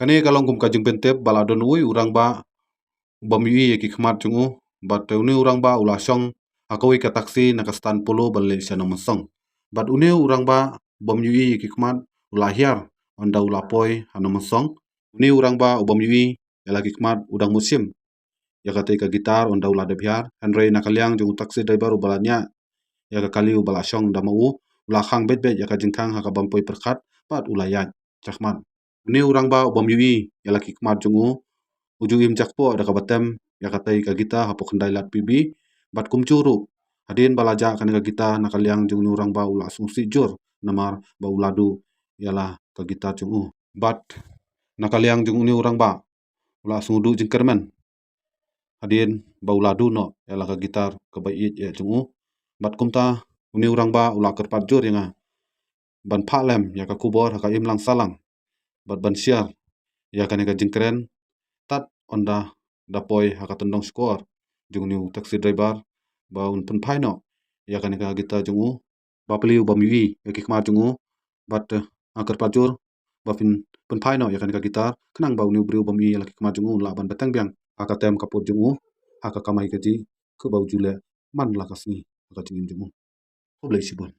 Kani kalong kum kajing pentep baladon ui urang ba bam yui ki khmat chungu bat uni urang ba ulasong akawi ka taksi nakastan polo balle siana masong bat uni urang ba bam yui ki khmat ulahiar onda ulapoi hana masong uni urang ba bam yui lagi khmat udang musim ya kate ka gitar onda ulada biar hanrei nakaliang jung taksi driver ubalanya ya ka kali ubalasong damau ulahang bet bet ya ka jingkang haka bampoi perkat pat ulayat chakmat uni urang ba bam yui ya lagi khmat jungu ujung im jakpo ada kabatem ya katai ka gita hapo kendai lat pibi bat kum curu hadin balaja kan ka gita nakaliang jung urang ba ula sungsi jur namar ba uladu yalah ka gita jungu bat nakaliang jung uni urang ba ula sungudu jingkermen hadin ba uladu no yalah ka gitar ka bait ya jungu bat kumta uni urang ba ula kerpat jur yanga ban phalem ya ka kubor ka im lang salang bat ban siar ya kan ka jingkren tat onda dapoi haka tendong skor jung niu taxi driver ba un pun phaino ya kan ka gita jungu ba peliu ba miwi ya ki khma jungu bat akar pajur ba pun phaino ya kan ka gitar kenang ba uniu briu ba mi ya ki khma jungu la ban betang biang haka tem kaput jungu haka kamai kaji ke bau jule man la kasni haka jingin jungu oblei sibun